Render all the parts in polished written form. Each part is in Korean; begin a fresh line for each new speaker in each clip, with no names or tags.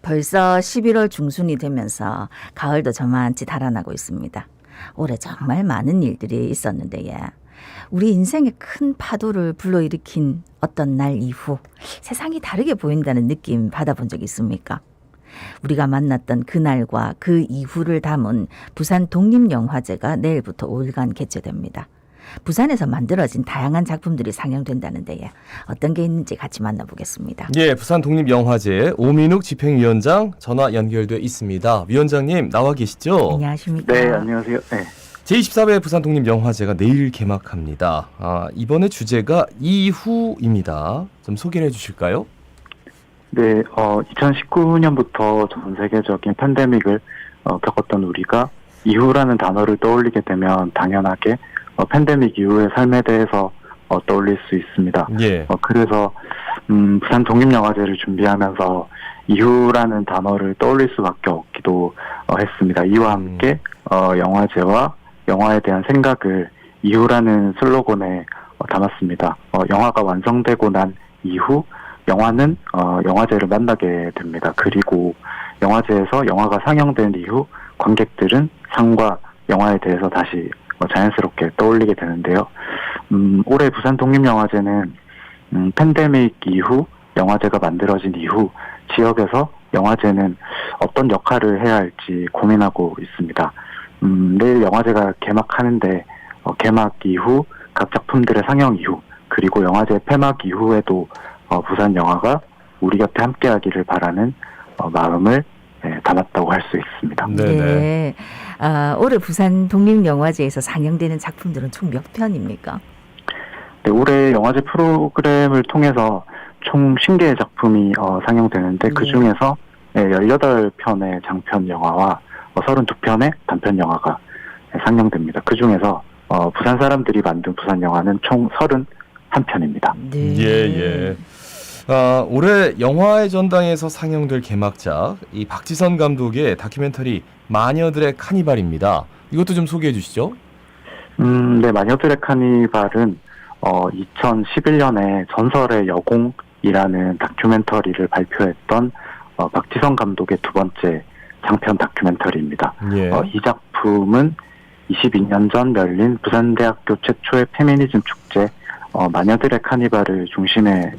벌써 11월 중순이 되면서 가을도 저만치 달아나고 있습니다. 올해 정말 많은 일들이 있었는데 우리 인생에 큰 파도를 불러일으킨 어떤 날 이후 세상이 다르게 보인다는 느낌 받아본 적 있습니까? 우리가 만났던 그날과 그 이후를 담은 부산 독립영화제가 내일부터 5일간 개최됩니다. 부산에서 만들어진 다양한 작품들이 상영된다는데 어떤 게 있는지 같이 만나보겠습니다.
예, 부산 독립영화제 오민욱 집행위원장 전화 연결돼 있습니다. 위원장님 나와 계시죠?
안녕하십니까?
네, 안녕하세요. 네.
제24회 부산 독립영화제가 내일 개막합니다. 이번에 주제가 이후입니다. 좀 소개를 해주실까요?
네, 2019년부터 전 세계적인 팬데믹을 겪었던 우리가 이후라는 단어를 떠올리게 되면 당연하게 팬데믹 이후의 삶에 대해서 떠올릴 수 있습니다.
예.
그래서 부산 독립영화제를 준비하면서 이후라는 단어를 떠올릴 수밖에 없기도 했습니다. 이와 함께 영화제와 영화에 대한 생각을 이후라는 슬로건에 담았습니다. 영화가 완성되고 난 이후 영화는 영화제를 만나게 됩니다. 그리고 영화제에서 영화가 상영된 이후 관객들은 상과 영화에 대해서 다시 자연스럽게 떠올리게 되는데요. 올해 부산 독립영화제는 팬데믹 이후 영화제가 만들어진 이후 지역에서 영화제는 어떤 역할을 해야 할지 고민하고 있습니다. 내일 영화제가 개막하는데 개막 이후 각 작품들의 상영 이후 그리고 영화제 폐막 이후에도 부산 영화가 우리 곁에 함께하기를 바라는 마음을 담았다고 할 수 있습니다.
네. 올해 부산 독립영화제에서 상영되는 작품들은 총 몇 편입니까?
네, 올해 영화제 프로그램을 통해서 총 50개의 작품이 상영되는데 그 중에서 18편의 장편 영화와 32편의 단편 영화가 상영됩니다. 그 중에서 부산 사람들이 만든 부산 영화는 총 31편입니다.
네.
예. 올해 영화의 전당에서 상영될 개막작 이 박지선 감독의 다큐멘터리 마녀들의 카니발입니다. 이것도 좀 소개해 주시죠.
네, 마녀들의 카니발은 2011년에 전설의 여공이라는 다큐멘터리를 발표했던 박지선 감독의 두 번째 장편 다큐멘터리입니다.
예.
이 작품은 22년 전 열린 부산대학교 최초의 페미니즘 축제 마녀들의 카니발을 중심에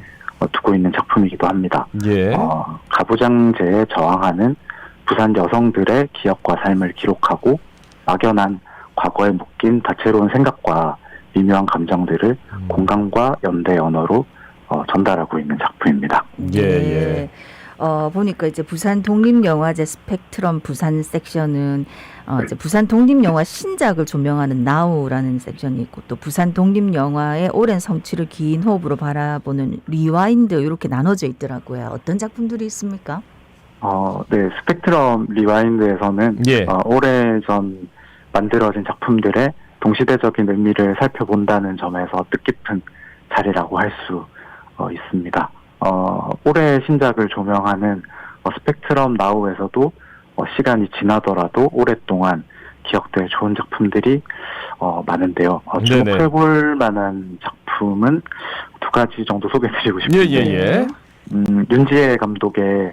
두고 있는 작품이기도 합니다.
예.
가부장제에 저항하는 부산 여성들의 기억과 삶을 기록하고 막연한 과거에 묶인 다채로운 생각과 미묘한 감정들을 공감과 연대 언어로 전달하고 있는 작품입니다.
예.
보니까 이제 부산 독립영화제 스펙트럼 부산 섹션은 이제 부산 독립영화 신작을 조명하는 나우라는 섹션이 있고 또 부산 독립영화의 오랜 성취를 긴 호흡으로 바라보는 리와인드 이렇게 나눠져 있더라고요. 어떤 작품들이 있습니까?
네, 스펙트럼 리와인드에서는 오래전 만들어진 작품들의 동시대적인 의미를 살펴본다는 점에서 뜻깊은 자리라고 할 수 있습니다. 올해 신작을 조명하는 스펙트럼 나우에서도 시간이 지나더라도 오랫동안 기억될 좋은 작품들이 많은데요. 주목해볼 만한 작품은 두 가지 정도 소개해드리고 싶은데 윤지혜 감독의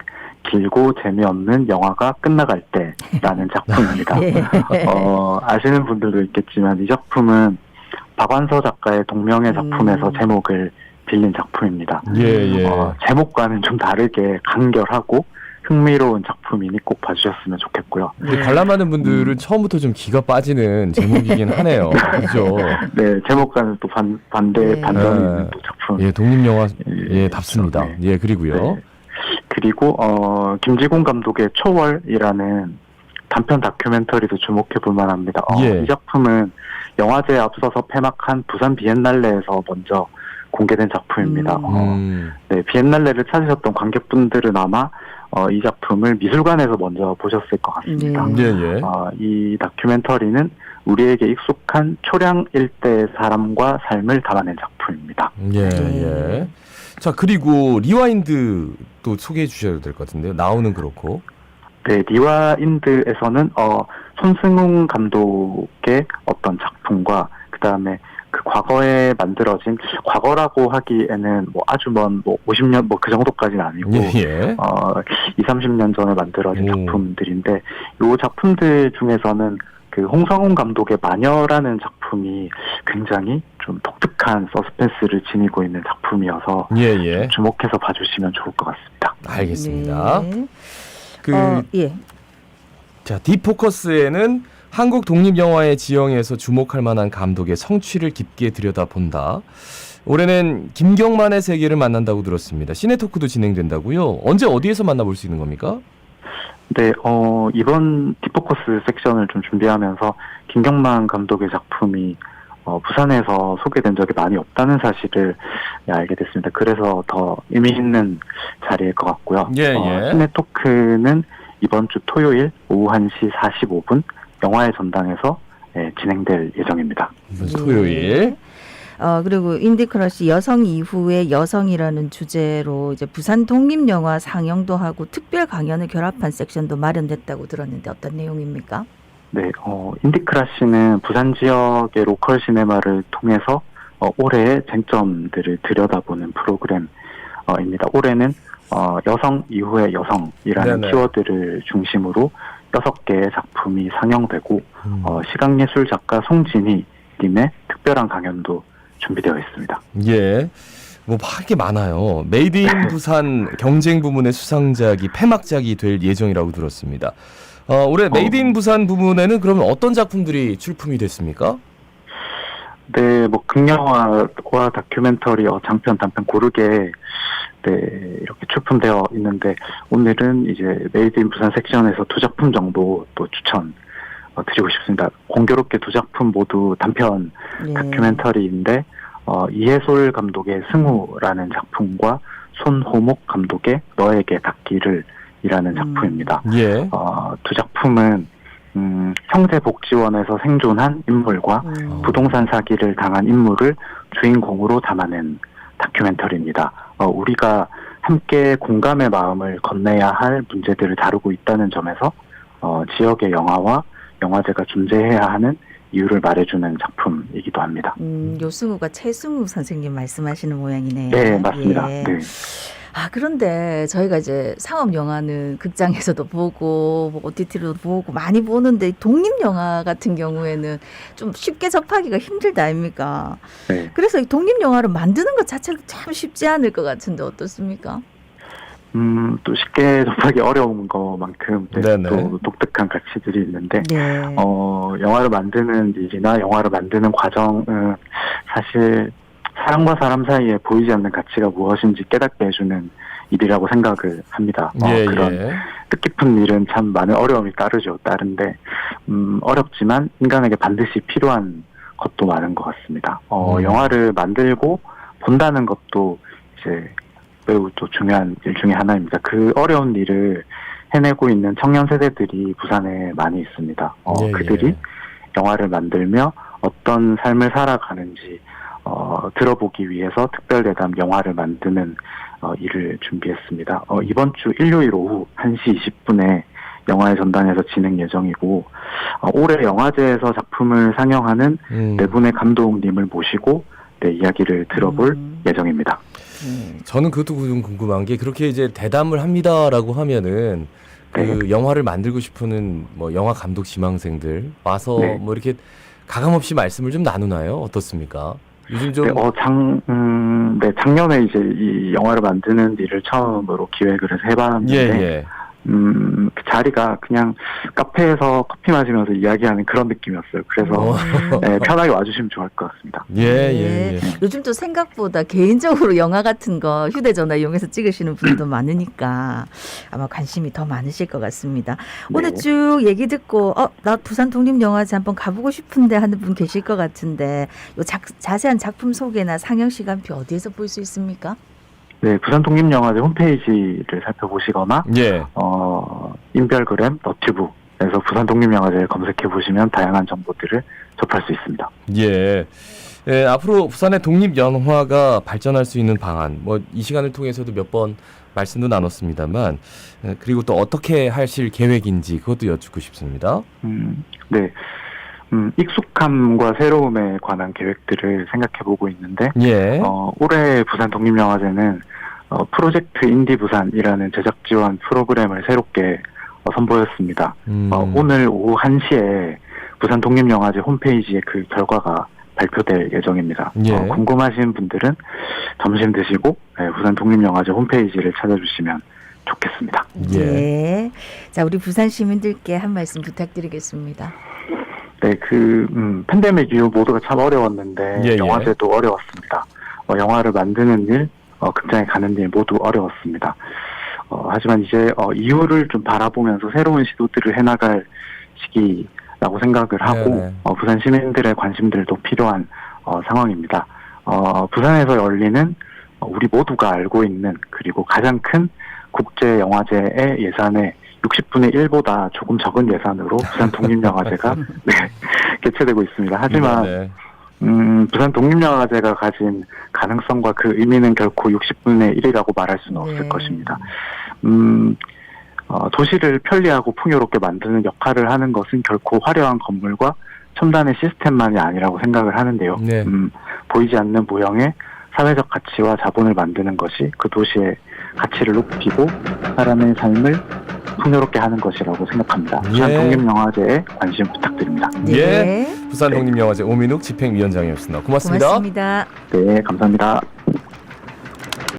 길고 재미없는 영화가 끝나갈 때라는 작품입니다. 아시는 분들도 있겠지만 이 작품은 박완서 작가의 동명의 작품에서 제목을 빌린 작품입니다. 제목과는 좀 다르게 간결하고 흥미로운 작품이니 꼭 봐주셨으면 좋겠고요.
관람하는 분들은 처음부터 좀 기가 빠지는 제목이긴 하네요. 그렇죠?
네, 제목과는 또 반전이 있는 또 작품.
예, 독립영화 답습니다.
네.
예, 그리고요.
네. 그리고 김지곤 감독의 초월이라는 단편 다큐멘터리도 주목해 볼 만합니다. 이 작품은 영화제에 앞서서 폐막한 부산 비엔날레에서 먼저 공개된 작품입니다. 네, 비엔날레를 찾으셨던 관객분들은 아마 이 작품을 미술관에서 먼저 보셨을 것 같습니다. 이 다큐멘터리는 우리에게 익숙한 초량 일대의 사람과 삶을 담아낸 작품입니다.
자, 그리고 리와인드도 소개해 주셔야 될 것 같은데요. 나오는 그렇고.
네, 리와인드에서는 손승웅 감독의 어떤 작품과 그 다음에 그 과거에 만들어진, 과거라고 하기에는 뭐 아주 먼 뭐 50년 뭐 그 정도까지는 아니고
예.
2, 30년 전에 만들어진
오.
작품들인데, 요 작품들 중에서는 그 홍성훈 감독의 마녀라는 작품이 굉장히 좀 독특한 서스펜스를 지니고 있는 작품이어서
예.
주목해서 봐주시면 좋을 것 같습니다.
알겠습니다.
네.
그
예.
자, 딥포커스에는 한국 독립영화의 지형에서 주목할 만한 감독의 성취를 깊게 들여다본다. 올해는 김경만의 세계를 만난다고 들었습니다. 시네토크도 진행된다고요? 언제 어디에서 만나볼 수 있는 겁니까?
네, 이번 딥포커스 섹션을 좀 준비하면서 김경만 감독의 작품이 부산에서 소개된 적이 많이 없다는 사실을 알게 됐습니다. 그래서 더 의미 있는 자리일 것 같고요.
예.
시네토크는 이번 주 토요일 오후 1시 45분 영화의 전당에서 진행될 예정입니다.
이번 주 토요일.
그리고 인디크러쉬 여성 이후의 여성이라는 주제로 이제 부산 독립영화 상영도 하고 특별 강연을 결합한 섹션도 마련됐다고 들었는데 어떤 내용입니까?
네, 인디크라시는 부산 지역의 로컬 시네마를 통해서 올해의 쟁점들을 들여다보는 프로그램입니다. 올해는 여성 이후의 여성이라는
네네.
키워드를 중심으로 6개의 작품이 상영되고 시각예술 작가 송진희 님의 특별한 강연도 준비되어 있습니다.
예. 뭐 할 게 많아요. 메이드 인 부산 경쟁 부문의 수상작이 폐막작이 될 예정이라고 들었습니다. 올해 메이드 인 부산 부문에는 그러면 어떤 작품들이 출품이 됐습니까?
네, 뭐 극영화와 다큐멘터리, 장편, 단편 고르게 이렇게 출품되어 있는데, 오늘은 이제 메이드 인 부산 섹션에서 2작품 정도 또 추천 드리고 싶습니다. 공교롭게 2작품 모두 단편
예.
다큐멘터리인데, 이해솔 감독의 승우라는 작품과 손호목 감독의 너에게 닿기를 이라는 작품입니다.
예.
2작품은 형제복지원에서 생존한 인물과 부동산 사기를 당한 인물을 주인공으로 담아낸 다큐멘터리입니다. 우리가 함께 공감의 마음을 건네야 할 문제들을 다루고 있다는 점에서 지역의 영화와 영화제가 존재해야 하는 이유를 말해주는 작품이기도 합니다.
요승우가 최승우 선생님 말씀하시는 모양이네요.
네, 맞습니다.
예.
네.
그런데 저희가 이제 상업 영화는 극장에서도 보고 뭐 OTT로도 보고 많이 보는데 독립 영화 같은 경우에는 좀 쉽게 접하기가 힘들다 아닙니까?
네.
그래서 이 독립 영화를 만드는 것 자체도 참 쉽지 않을 것 같은데 어떻습니까?
또 쉽게 접하기 어려운 것만큼
네네.
또 독특한 가치들이 있는데,
네.
영화를 만드는 일이나 영화를 만드는 과정은 사실 사람과 사람 사이에 보이지 않는 가치가 무엇인지 깨닫게 해주는 일이라고 생각을 합니다. 그런 뜻깊은 일은 참 많은 어려움이 따른데, 어렵지만 인간에게 반드시 필요한 것도 많은 것 같습니다. 영화를 만들고 본다는 것도 이제 매우 또 중요한 일 중에 하나입니다. 그 어려운 일을 해내고 있는 청년 세대들이 부산에 많이 있습니다. 그들이 영화를 만들며 어떤 삶을 살아가는지 들어보기 위해서 특별대담 영화를 만드는 일을 준비했습니다. 이번 주 일요일 오후 1시 20분에 영화의 전당에서 진행 예정이고, 올해 영화제에서 작품을 상영하는 네 분의 감독님을 모시고 이야기를 들어볼 예정입니다.
저는 그것도 좀 궁금한 게, 그렇게 이제 대담을 합니다라고 하면은 그 영화를 만들고 싶은 뭐 영화 감독 지망생들 와서 뭐 이렇게 가감없이 말씀을 좀 나누나요? 어떻습니까? 요즘 좀
작년에 이제 이 영화를 만드는 일을 처음으로 기획을 해서 해봤는데, 그 자리가 그냥 카페에서 커피 마시면서 이야기하는 그런 느낌이었어요. 그래서 편하게 와주시면 좋을 것 같습니다.
예.
요즘 또 생각보다 개인적으로 영화 같은 거 휴대전화 이용해서 찍으시는 분들도 많으니까 아마 관심이 더 많으실 것 같습니다. 오늘 쭉 얘기 듣고 나 부산 독립영화제 한번 가보고 싶은데 하는 분 계실 것 같은데, 요 자세한 작품 소개나 상영 시간표 어디에서 볼 수 있습니까?
네, 부산 독립영화제 홈페이지를 살펴보시거나, 인별그램, 너튜브에서 부산 독립영화제를 검색해 보시면 다양한 정보들을 접할 수 있습니다.
앞으로 부산의 독립영화가 발전할 수 있는 방안, 뭐 이 시간을 통해서도 몇 번 말씀도 나눴습니다만, 그리고 또 어떻게 하실 계획인지 그것도 여쭙고 싶습니다.
네. 익숙함과 새로움에 관한 계획들을 생각해보고 있는데,
예.
올해 부산 독립영화제는 프로젝트 인디 부산이라는 제작 지원 프로그램을 새롭게 선보였습니다. 오늘 오후 1시에 부산 독립영화제 홈페이지에 그 결과가 발표될 예정입니다.
예.
궁금하신 분들은 점심 드시고 부산 독립영화제 홈페이지를 찾아주시면 좋겠습니다.
예.
예. 자, 우리 부산 시민들께 한 말씀 부탁드리겠습니다.
네, 팬데믹 이후 모두가 참 어려웠는데,
예, 예.
영화제도 어려웠습니다. 영화를 만드는 일, 극장에 가는 일 모두 어려웠습니다. 하지만 이제, 이후를 좀 바라보면서 새로운 시도들을 해나갈 시기라고 생각을 하고,
네네.
부산 시민들의 관심들도 필요한, 상황입니다. 부산에서 열리는, 우리 모두가 알고 있는, 그리고 가장 큰 국제영화제의 예산의 60분의 1보다 조금 적은 예산으로 부산 독립영화제가 네, 개최되고 있습니다. 하지만
네.
부산 독립영화제가 가진 가능성과 그 의미는 결코 60분의 1이라고 말할 수는 없을
네.
것입니다. 도시를 편리하고 풍요롭게 만드는 역할을 하는 것은 결코 화려한 건물과 첨단의 시스템만이 아니라고 생각을 하는데요.
네.
보이지 않는 모형의 사회적 가치와 자본을 만드는 것이 그 도시의 가치를 높이고 사람의 삶을 풍요롭게 하는 것이라고 생각합니다. 부산
예.
독립영화제에 관심 부탁드립니다.
예. 부산 독립영화제 오민욱 집행위원장이었습니다. 고맙습니다.
고맙습니다.
네, 감사합니다.